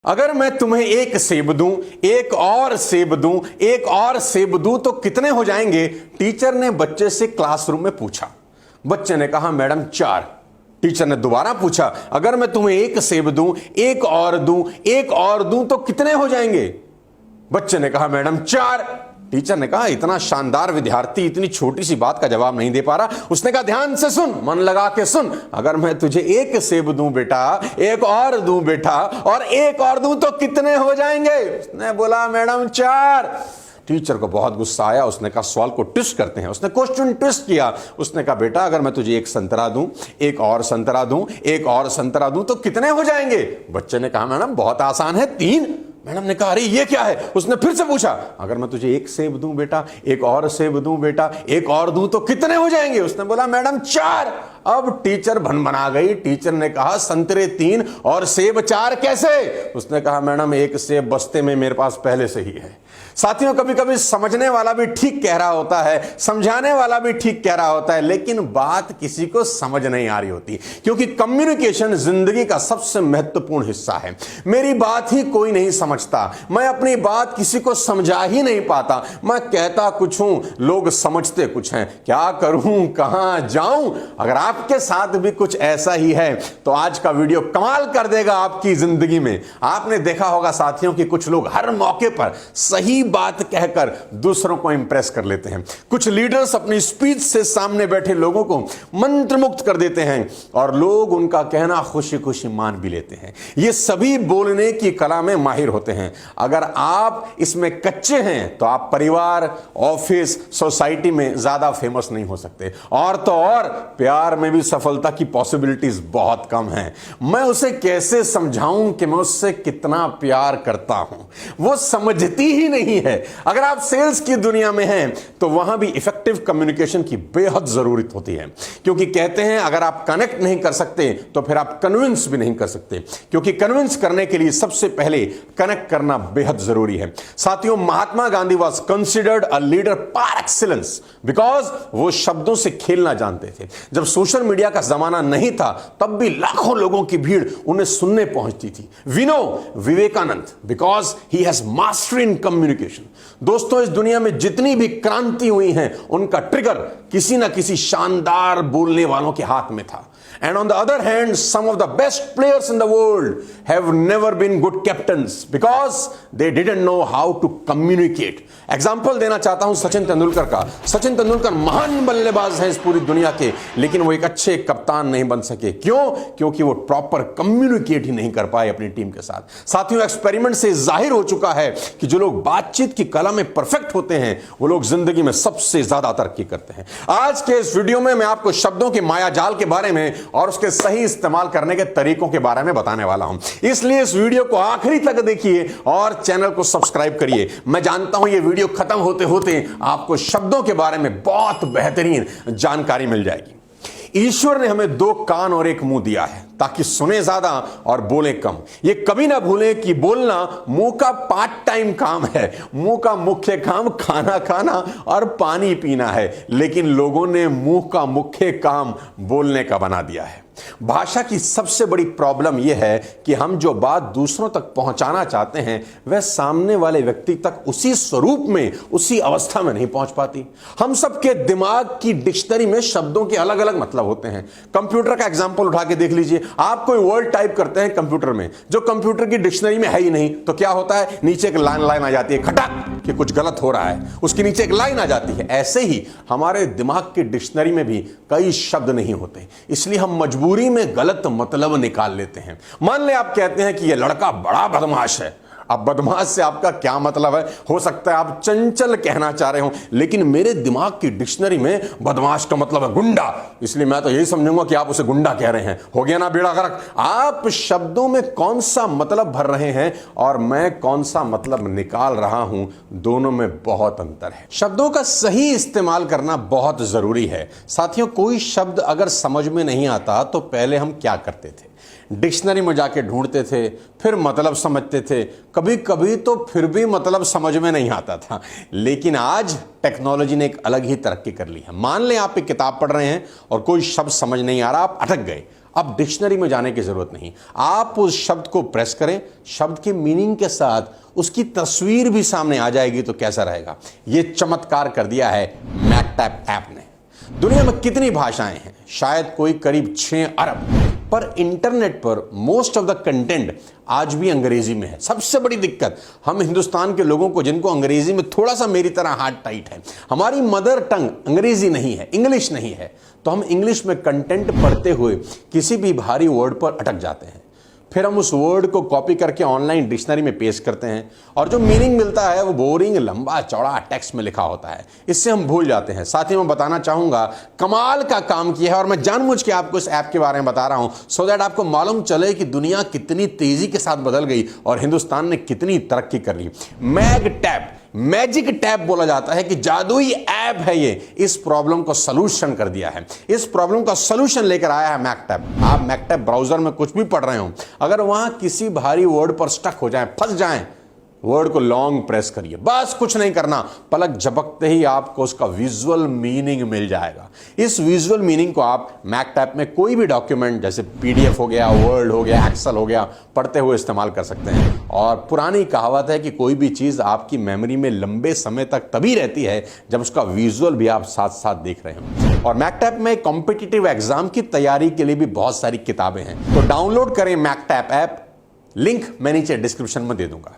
अगर मैं तुम्हें एक सेब दूं, एक और सेब दूं, एक और सेब दूं तो कितने हो जाएंगे? टीचर ने बच्चे से क्लासरूम में पूछा। बच्चे ने कहा मैडम 4। टीचर ने दोबारा पूछा अगर मैं तुम्हें एक सेब दूं, एक और दूं, एक और दूं तो कितने हो जाएंगे? बच्चे ने कहा मैडम 4। टीचर ने कहा इतना शानदार विद्यार्थी इतनी छोटी सी बात का जवाब नहीं दे पा रहा। उसने कहा ध्यान से सुन, मन लगा के सुन, अगर मैं तुझे एक सेब दूं बेटा, एक और दूं बेटा, और एक और दूं तो कितने हो जाएंगे? उसने बोला मैडम 4। टीचर को बहुत गुस्सा आया। उसने कहा सवाल को ट्विस्ट करते हैं। उसने क्वेश्चन ट्विस्ट किया। उसने कहा बेटा अगर मैं तुझे एक संतरा दूं, एक और संतरा दूं, एक और संतरा दूं तो कितने हो जाएंगे? बच्चे ने कहा मैडम बहुत आसान है, 3। मैडम ने कहा अरे ये क्या है? उसने फिर से पूछा अगर मैं तुझे एक सेब दूं बेटा, एक और सेब दूं बेटा, एक और दूं तो कितने हो जाएंगे? उसने बोला मैडम 4। अब टीचर भन-भना गई। टीचर ने कहा संतरे 3 और सेब 4 कैसे? उसने कहा मैडम एक सेब बस्ते में मेरे पास पहले से ही है। साथियों कभी कभी समझने वाला भी ठीक कह रहा होता है, समझाने वाला भी ठीक कह रहा होता है, लेकिन बात किसी को समझ नहीं आ रही होती, क्योंकि कम्युनिकेशन जिंदगी का सबसे महत्वपूर्ण हिस्सा है। मेरी बात ही कोई नहीं समझता, मैं अपनी बात किसी को समझा ही नहीं पाता, मैं कहता कुछ हूं, लोग समझते कुछ हैं, क्या करूं, कहां जाऊं? अगर आपके साथ भी कुछ ऐसा ही है तो आज का वीडियो कमाल कर देगा आपकी जिंदगी में। आपने देखा होगा साथियों कि कुछ लोग हर मौके पर सही बात कहकर दूसरों को इंप्रेस कर लेते हैं। कुछ लीडर्स अपनी स्पीच से सामने बैठे लोगों को मंत्रमुग्ध कर देते हैं और लोग उनका कहना खुशी खुशी मान भी लेते हैं। ये सभी बोलने की कला में माहिर होते हैं। अगर आप इसमें कच्चे हैं तो आप परिवार, ऑफिस, सोसाइटी में ज्यादा फेमस नहीं हो सकते, और तो और प्यार में भी सफलता की पॉसिबिलिटीज बहुत कम हैं। मैं उसे कैसे समझाऊं कि मैं उससे कितना प्यार करता हूं? वो समझती ही नहीं है। अगर आप सेल्स की दुनिया में हैं तो वहां भी इफेक्टिव कम्युनिकेशन की बेहद जरूरत होती है, क्योंकि कहते हैं अगर आप कनेक्ट नहीं कर सकते तो फिर आप कन्विंस भी नहीं कर सकते, क्योंकि कन्विंस करने के लिए सबसे पहले कनेक्ट करना बेहद जरूरी है। साथियों Mahatma Gandhi was considered a leader par excellence because वो शब्दों से खेलना जानते थे। जब सोशल मीडिया का जमाना नहीं था तब भी लाखों लोगों की भीड़ उन्हें सुनने पहुंचती थी। We know Vivekananda because he has mastery in communication. दोस्तों इस दुनिया में जितनी भी क्रांति हुई हैं उनका ट्रिगर किसी ना किसी शानदार बोलने वालों के हाथ में था। And on the other hand, some of the best players in the world have never been good captains because they didn't know how to communicate. Example देना चाहता हूं सचिन तेंदुलकर का। सचिन तेंदुलकर महान बल्लेबाज हैं इस पूरी दुनिया के, लेकिन वो एक अच्छे कप्तान नहीं बन सके। क्यों? क्योंकि वो प्रॉपर कम्युनिकेट ही नहीं कर पाए अपनी टीम के साथ। साथियों एक्सपेरिमेंट से जाहिर हो चुका है कि जो लोग बातचीत की कला में परफेक्ट होते हैं वो लोग जिंदगी में सबसे ज्यादा तरक्की करते हैं। आज के इस वीडियो में मैं आपको शब्दों के मायाजाल के बारे में और उसके सही इस्तेमाल करने के तरीकों के बारे में बताने वाला हूं, इसलिए इस वीडियो को आखिरी तक देखिए और चैनल को सब्सक्राइब करिए। मैं जानता हूं ये वीडियो खत्म होते होते आपको शब्दों के बारे में बहुत बेहतरीन जानकारी मिल जाएगी। ईश्वर ने हमें 2 कान और 1 मुंह दिया है ताकि सुने ज्यादा और बोले कम। ये कभी ना भूलें कि बोलना मुंह का पार्ट टाइम काम है। मुंह का मुख्य काम खाना खाना और पानी पीना है, लेकिन लोगों ने मुंह का मुख्य काम बोलने का बना दिया है। भाषा की सबसे बड़ी प्रॉब्लम यह है कि हम जो बात दूसरों तक पहुंचाना चाहते हैं वह सामने वाले व्यक्ति तक उसी स्वरूप में, उसी अवस्था में नहीं पहुंच पाती। हम सबके दिमाग की डिक्शनरी में शब्दों के अलग अलग मतलब होते हैं। कंप्यूटर का एग्जांपल उठा के देख लीजिए। आप कोई वर्ड टाइप करते हैं कंप्यूटर में, जो कंप्यूटर की डिक्शनरी में है ही नहीं, तो क्या होता है? नीचे एक लाइन आ जाती है, खटक कि कुछ गलत हो रहा है, उसके नीचे एक लाइन आ जाती है। ऐसे ही हमारे दिमाग की डिक्शनरी में भी कई शब्द नहीं होते, इसलिए हम मजबूरी में गलत मतलब निकाल लेते हैं। मान ले आप कहते हैं कि यह लड़का बड़ा बदमाश है। अब बदमाश से आपका क्या मतलब है? हो सकता है आप चंचल कहना चाह रहे हो, लेकिन मेरे दिमाग की डिक्शनरी में बदमाश का मतलब है गुंडा, इसलिए मैं तो यही समझूंगा कि आप उसे गुंडा कह रहे हैं। हो गया ना बेड़ा गर्क? आप शब्दों में कौन सा मतलब भर रहे हैं और मैं कौन सा मतलब निकाल रहा हूं, दोनों में बहुत अंतर है। शब्दों का सही इस्तेमाल करना बहुत जरूरी है। साथियों कोई शब्द अगर समझ में नहीं आता तो पहले हम क्या करते थे? डिक्शनरी में जाके ढूंढते थे, फिर मतलब समझते थे, कभी कभी तो फिर भी मतलब समझ में नहीं आता था। लेकिन आज टेक्नोलॉजी ने एक अलग ही तरक्की कर ली है। मान लें आप एक किताब पढ़ रहे हैं और कोई शब्द समझ नहीं आ रहा, आप अटक गए। अब डिक्शनरी में जाने की जरूरत नहीं, आप उस शब्द को प्रेस करें, शब्द के मीनिंग के साथ उसकी तस्वीर भी सामने आ जाएगी तो कैसा रहेगा। यह चमत्कार कर दिया है मैकटैप ऐप ने। दुनिया में कितनी भाषाएं हैं? शायद कोई करीब 6 अरब, पर इंटरनेट पर मोस्ट ऑफ द कंटेंट आज भी अंग्रेजी में है। सबसे बड़ी दिक्कत हम हिंदुस्तान के लोगों को, जिनको अंग्रेजी में थोड़ा सा मेरी तरह हार्ट टाइट है, हमारी मदर टंग अंग्रेजी नहीं है, इंग्लिश नहीं है, तो हम इंग्लिश में कंटेंट पढ़ते हुए किसी भी भारी वर्ड पर अटक जाते हैं। फिर हम उस वर्ड को कॉपी करके ऑनलाइन डिक्शनरी में पेश करते हैं और जो मीनिंग मिलता है वो बोरिंग, लंबा चौड़ा टेक्स्ट में लिखा होता है। इससे हम भूल जाते हैं। साथ ही मैं बताना चाहूंगा, कमाल का काम किया है और मैं जानबूझ के आपको इस ऐप के बारे में बता रहा हूं सो दैट आपको मालूम चले कि दुनिया कितनी तेजी के साथ बदल गई और हिंदुस्तान ने कितनी तरक्की कर ली। मैगटैप, मैजिक टैप बोला जाता है कि जादुई ऐप है ये। इस प्रॉब्लम को सॉल्यूशन कर दिया है, इस प्रॉब्लम का सॉल्यूशन लेकर आया है मैकटैप। आप मैकटैप ब्राउजर में कुछ भी पढ़ रहे हो, अगर वहां किसी भारी वर्ड पर स्टक हो जाए, फंस जाएं, वर्ड को लॉन्ग प्रेस करिए, बस कुछ नहीं करना, पलक झपकते ही आपको उसका विजुअल मीनिंग मिल जाएगा। इस विजुअल मीनिंग को आप मैकटैप में कोई भी डॉक्यूमेंट जैसे पीडीएफ हो गया, वर्ड हो गया, एक्सेल हो गया, पढ़ते हुए इस्तेमाल कर सकते हैं। और पुरानी कहावत है कि कोई भी चीज आपकी मेमोरी में लंबे समय तक तभी रहती है जब उसका विजुअल भी आप साथ साथ देख रहे हो। और मैकटैप में कॉम्पिटिटिव एग्जाम की तैयारी के लिए भी बहुत सारी किताबें हैं, तो डाउनलोड करें मैकटैप ऐप, लिंक मैं नीचे डिस्क्रिप्शन में दे दूंगा।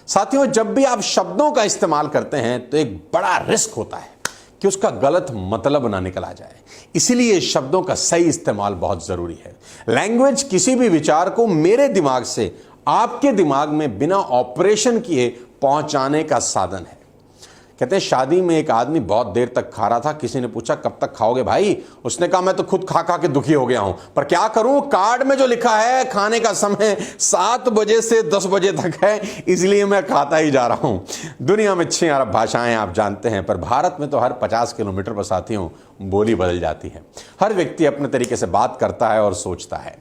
साथियों, जब भी आप शब्दों का इस्तेमाल करते हैं तो एक बड़ा रिस्क होता है कि उसका गलत मतलब ना निकल आ जाए, इसीलिए शब्दों का सही इस्तेमाल बहुत जरूरी है। लैंग्वेज किसी भी विचार को मेरे दिमाग से आपके दिमाग में बिना ऑपरेशन किए पहुंचाने का साधन है। कहते हैं शादी में एक आदमी बहुत देर तक खा रहा था, किसी ने पूछा कब तक खाओगे भाई? उसने कहा मैं तो खुद खा खा के दुखी हो गया हूं, पर क्या करूं, कार्ड में जो लिखा है खाने का समय 7 बजे से 10 बजे तक है, इसलिए मैं खाता ही जा रहा हूं। दुनिया में 6 अरब भाषाएं आप जानते हैं, पर भारत में तो हर 50 किलोमीटर पर साथियों बोली बदल जाती है। हर व्यक्ति अपने तरीके से बात करता है और सोचता है।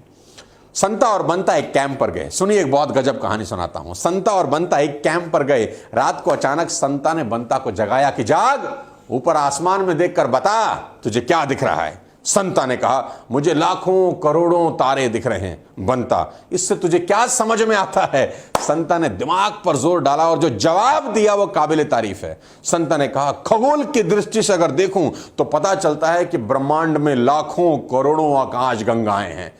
संता और बंता एक कैंप पर गए। सुनिए, एक बहुत गजब कहानी सुनाता हूं। संता और बंता एक कैंप पर गए। रात को अचानक संता ने बंता को जगाया कि जाग, ऊपर आसमान में देखकर बता तुझे क्या दिख रहा है। संता ने कहा मुझे लाखों करोड़ों तारे दिख रहे हैं। बंता, इससे तुझे क्या समझ में आता है? संता ने दिमाग पर जोर डाला और जो जवाब दिया वो काबिले तारीफ है। संता ने कहा खगोल की दृष्टि से अगर देखूं तो पता चलता है कि ब्रह्मांड में लाखों करोड़ों आकाश गंगाएं हैं।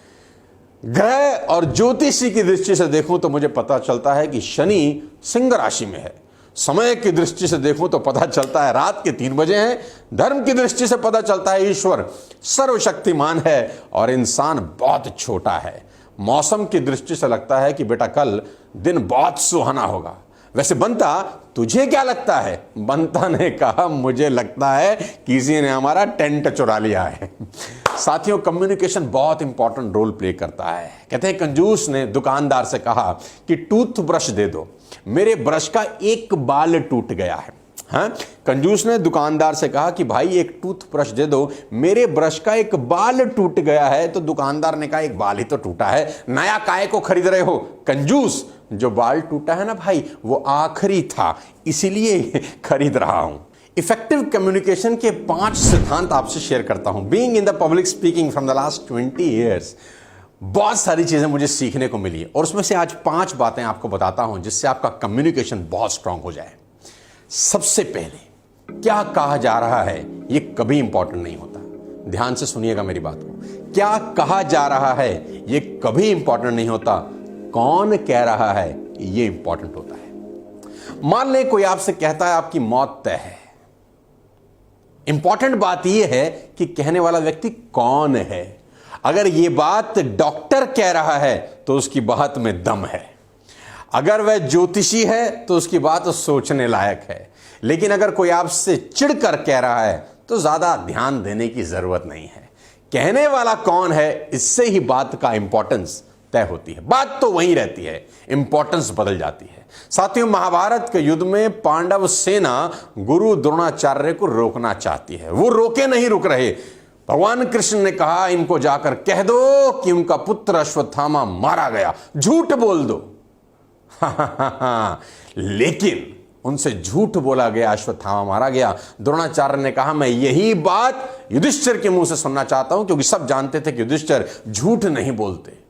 ग्रह और ज्योतिषी की दृष्टि से देखूं तो मुझे पता चलता है कि शनि सिंह राशि में है। समय की दृष्टि से देखूं तो पता चलता है रात के 3 बजे हैं। धर्म की दृष्टि से पता चलता है ईश्वर सर्वशक्तिमान है और इंसान बहुत छोटा है। मौसम की दृष्टि से लगता है कि बेटा कल दिन बहुत सुहाना होगा। वैसे बंता, तुझे क्या लगता है? बंता ने कहा मुझे लगता है किसी ने हमारा टेंट चुरा लिया है। साथियों, कम्युनिकेशन बहुत इंपॉर्टेंट रोल प्ले करता है। कहते हैं कंजूस ने दुकानदार से कहा कि टूथब्रश दे दो, मेरे ब्रश का एक बाल टूट गया है। हाँ, कंजूस ने दुकानदार से कहा कि भाई एक टूथब्रश दे दो, मेरे ब्रश का एक बाल टूट गया है। तो दुकानदार ने कहा एक बाल ही तो टूटा है, नया काहे को खरीद रहे हो? कंजूस, जो बाल टूटा है ना भाई वो आखिरी था, इसीलिए खरीद रहा हूं। इफेक्टिव कम्युनिकेशन के 5 सिद्धांत आपसे शेयर करता हूं। Being in the public speaking from the last 20 years, बहुत सारी चीजें मुझे सीखने को मिली और उसमें से आज 5 बातें आपको बताता हूं जिससे आपका कम्युनिकेशन बहुत स्ट्रांग हो जाए। सबसे पहले, क्या कहा जा रहा है ये कभी इंपॉर्टेंट नहीं होता। ध्यान से सुनिएगा मेरी बात को। क्या कहा जा रहा है ये कभी इंपॉर्टेंट नहीं होता, कौन कह रहा है ये इंपॉर्टेंट होता है। मान ले कोई आपसे कहता है आपकी मौत तय है। इंपॉर्टेंट बात यह है कि कहने वाला व्यक्ति कौन है। अगर यह बात डॉक्टर कह रहा है तो उसकी बात में दम है। अगर वह ज्योतिषी है तो उसकी बात सोचने लायक है। लेकिन अगर कोई आपसे चिढ़कर कह रहा है तो ज्यादा ध्यान देने की जरूरत नहीं है। कहने वाला कौन है, इससे ही बात का इंपॉर्टेंस तय होती है। बात तो वहीं रहती है, इंपॉर्टेंस बदल जाती है। साथियों, महाभारत के युद्ध में पांडव सेना गुरु द्रोणाचार्य को रोकना चाहती है। वो रोके नहीं रुक रहे। भगवान कृष्ण ने कहा इनको जाकर कह दो कि उनका पुत्र अश्वत्थामा मारा गया, झूठ बोल दो। लेकिन उनसे झूठ बोला गया, अश्वत्थामा मारा गया। द्रोणाचार्य ने कहा मैं यही बात युधिष्ठिर के मुंह से सुनना चाहता हूं, क्योंकि सब जानते थे कि युधिष्ठिर झूठ नहीं बोलते।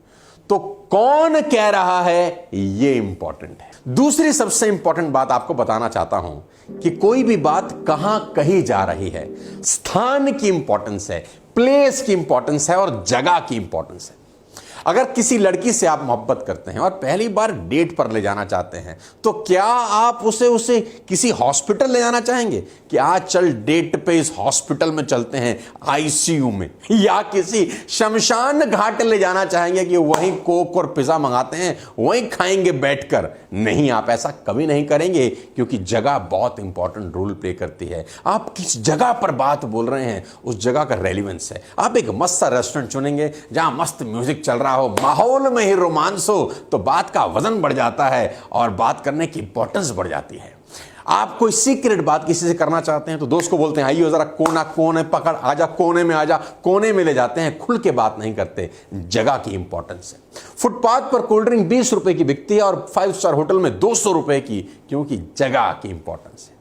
तो कौन कह रहा है ये इंपॉर्टेंट है। दूसरी सबसे इंपॉर्टेंट बात आपको बताना चाहता हूं कि कोई भी बात कहां कही जा रही है, स्थान की इंपॉर्टेंस है, प्लेस की इंपॉर्टेंस है और जगह की इंपॉर्टेंस है। अगर किसी लड़की से आप मोहब्बत करते हैं और पहली बार डेट पर ले जाना चाहते हैं, तो क्या आप उसे किसी हॉस्पिटल ले जाना चाहेंगे कि आज चल डेट पे इस हॉस्पिटल में चलते हैं, आईसीयू में, या किसी शमशान घाट ले जाना चाहेंगे कि वहीं कोक और पिज्जा मंगाते हैं, वहीं खाएंगे बैठकर? नहीं, आप ऐसा कभी नहीं करेंगे, क्योंकि जगह बहुत इंपॉर्टेंट रोल प्ले करती है। आप किस जगह पर बात बोल रहे हैं, उस जगह का रेलिवेंस है। आप एक मस्त सा रेस्टोरेंट चुनेंगे जहां मस्त म्यूजिक चल रहा हो, माहौल में ही रोमांस हो, तो बात का वजन बढ़ जाता है और बात करने की इंपॉर्टेंस बढ़ जाती है। आप कोई सीक्रेट बात किसी से करना चाहते हैं तो दोस्त को बोलते हैं आइए जरा कोने पकड़, आजा कोने में, आजा कोने में ले जाते हैं, खुल के बात नहीं करते। जगह की इंपॉर्टेंस है। फुटपाथ पर कोल्ड ड्रिंक 20 रुपए की बिकती है और 5 स्टार होटल में 200 रुपए की, क्योंकि जगह की इंपॉर्टेंस है।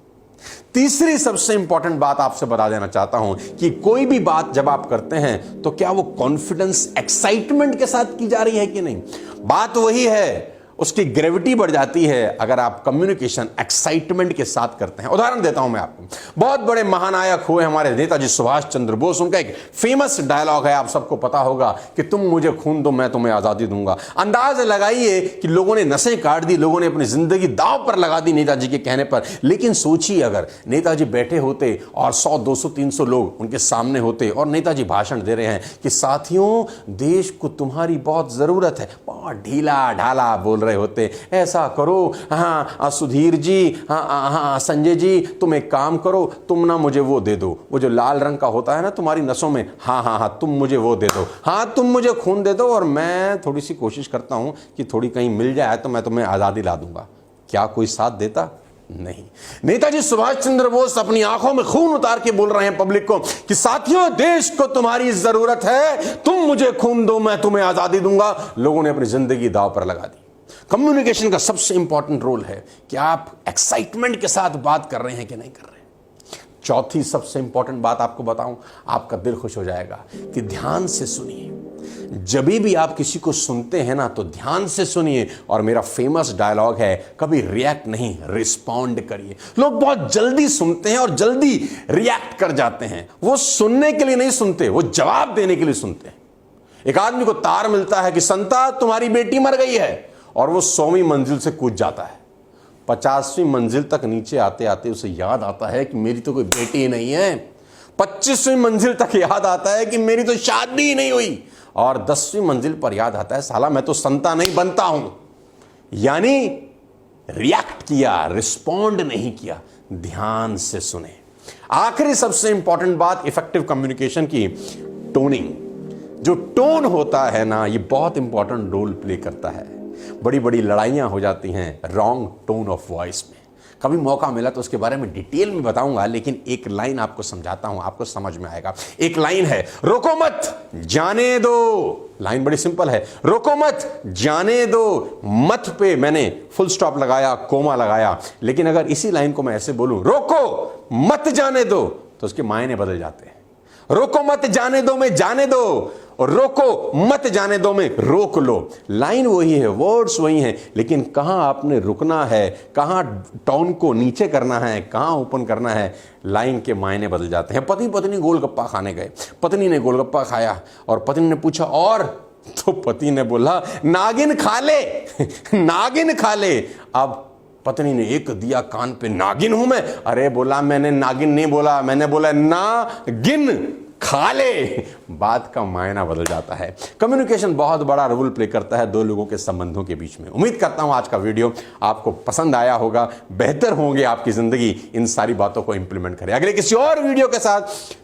तीसरी सबसे इंपॉर्टेंट बात आपसे बता देना चाहता हूं कि कोई भी बात जब आप करते हैं तो क्या वो कॉन्फिडेंस, एक्साइटमेंट के साथ की जा रही है कि नहीं। बात वही है, उसकी ग्रेविटी बढ़ जाती है अगर आप कम्युनिकेशन एक्साइटमेंट के साथ करते हैं। उदाहरण देता हूं मैं आपको। बहुत बड़े महानायक हुए हमारे नेताजी सुभाष चंद्र बोस, उनका एक फेमस डायलॉग है, आप सबको पता होगा कि तुम मुझे खून दो मैं तुम्हें आजादी दूंगा। अंदाज लगाइए कि लोगों ने नसें काट दी, लोगों ने अपनी जिंदगी दांव पर लगा दी नेताजी के कहने पर। लेकिन सोचिए अगर नेताजी बैठे होते और 100, 200, 300 लोग उनके सामने होते और नेताजी भाषण दे रहे हैं कि साथियों देश को तुम्हारी बहुत जरूरत है, बहुत ढीला ढाला बोल रहे होते, ऐसा करो, हाँ सुधीर जी, हाँ संजय जी, तुम एक काम करो, तुम ना मुझे वो दे दो, वो जो लाल रंग का होता है ना तुम्हारी नसों में, हाँ तुम मुझे वो दे दो, हाँ तुम मुझे खून दे दो और मैं थोड़ी सी कोशिश करता हूं कि थोड़ी कहीं मिल जाए तो मैं तुम्हें आजादी ला दूंगा। क्या कोई साथ देता? नहीं। नेताजी सुभाष चंद्र बोस अपनी आंखों में खून उतार के बोल रहे हैं पब्लिक को कि साथियों देश को तुम्हारी जरूरत है, तुम मुझे खून दो मैं तुम्हें आजादी दूंगा। लोगों ने अपनी जिंदगी दांव पर लगा दी। कम्युनिकेशन का सबसे इंपॉर्टेंट रोल है कि आप एक्साइटमेंट के साथ बात कर रहे हैं कि नहीं कर रहे हैं। चौथी सबसे इंपॉर्टेंट बात आपको बताऊं, आपका दिल खुश हो जाएगा, कि ध्यान से सुनिए। जब भी आप किसी को सुनते हैं ना तो ध्यान से सुनिए। और मेरा फेमस डायलॉग है, कभी रिएक्ट नहीं, रिस्पॉन्ड करिए। लोग बहुत जल्दी सुनते हैं और जल्दी रिएक्ट कर जाते हैं। वो सुनने के लिए नहीं सुनते, वो जवाब देने के लिए सुनते हैं। एक आदमी को तार मिलता है कि संता तुम्हारी बेटी मर गई है, और वो 100वीं मंजिल से कूद जाता है। 50वीं मंजिल तक नीचे आते आते उसे याद आता है कि मेरी तो कोई बेटी ही नहीं है। 25वीं मंजिल तक याद आता है कि मेरी तो शादी ही नहीं हुई। और 10वीं मंजिल पर याद आता है साला मैं तो संता नहीं बनता हूं। यानी रिएक्ट किया, रिस्पॉन्ड नहीं किया। ध्यान से सुने। आखिरी सबसे इंपॉर्टेंट बात इफेक्टिव कम्युनिकेशन की, टोनिंग। जो टोन होता है ना, ये बहुत इंपॉर्टेंट रोल प्ले करता है। बड़ी बड़ी लड़ाइयां हो जाती हैं रॉन्ग टोन ऑफ वॉइस में। कभी मौका मिला तो उसके बारे में डिटेल में बताऊंगा, लेकिन एक लाइन आपको समझाता हूं, आपको समझ में आएगा। एक लाइन है, रोको मत जाने दो। लाइन बड़ी सिंपल है, रोको मत जाने दो। मत पे मैंने फुल स्टॉप लगाया, कोमा लगाया। लेकिन अगर इसी लाइन को मैं ऐसे बोलूं, रोको मत जाने दो, तो उसके मायने बदल जाते हैं। रोको मत जाने दो में जाने दो, और रोको मत जाने दो में रोक लो। लाइन वही है, वर्ड्स वही हैं, लेकिन कहां आपने रुकना है, कहां टोन को नीचे करना है, कहां ओपन करना है, लाइन के मायने बदल जाते हैं। पति पत्नी गोलगप्पा खाने गए। पत्नी ने गोलगप्पा खाया और पत्नी ने पूछा और, तो पति ने बोला नागिन खा ले नागिन खा ले। अब पत्नी ने एक दिया कान पे, नागिन हूं मैं? अरे बोला मैंने नागिन नहीं बोला, मैंने बोला नागिन खा ले। बात का मायना बदल जाता है। कम्युनिकेशन बहुत बड़ा रोल प्ले करता है दो लोगों के संबंधों के बीच में। उम्मीद करता हूं आज का वीडियो आपको पसंद आया होगा, बेहतर होंगे आपकी जिंदगी इन सारी बातों को इंप्लीमेंट करें। अगले किसी और वीडियो के साथ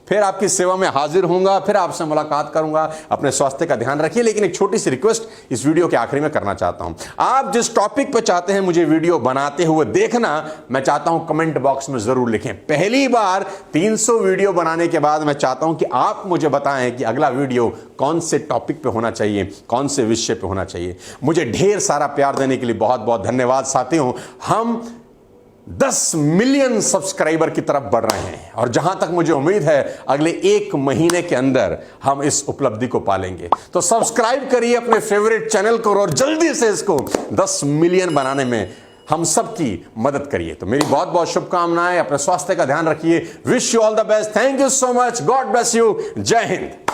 फिर आपकी सेवा में हाजिर होऊंगा, फिर आपसे मुलाकात करूंगा। अपने स्वास्थ्य का ध्यान रखिए। लेकिन एक छोटी सी रिक्वेस्ट इस वीडियो के आखिरी में करना चाहता हूं। आप जिस टॉपिक पर चाहते हैं मुझे वीडियो बनाते हुए देखना, मैं चाहता हूं कमेंट बॉक्स में जरूर लिखें। पहली बार 300 वीडियो बनाने के बाद मैं चाहता हूं कि आप मुझे बताएं कि अगला वीडियो कौन से टॉपिक पे होना चाहिए, कौन से विषय पे होना चाहिए। मुझे ढेर सारा प्यार देने के लिए बहुत बहुत धन्यवाद साथियों। हम 10 मिलियन सब्सक्राइबर की तरफ बढ़ रहे हैं और जहां तक मुझे उम्मीद है अगले 1 महीने के अंदर हम इस उपलब्धि को पालेंगे। तो सब्सक्राइब करिए अपने फेवरेट चैनल को और जल्दी से इसको 10 मिलियन बनाने में हम सबकी मदद करिए। तो मेरी बहुत बहुत शुभकामनाएं, अपने स्वास्थ्य का ध्यान रखिए। Wish you all the best. Thank you so much. God bless you. जय हिंद।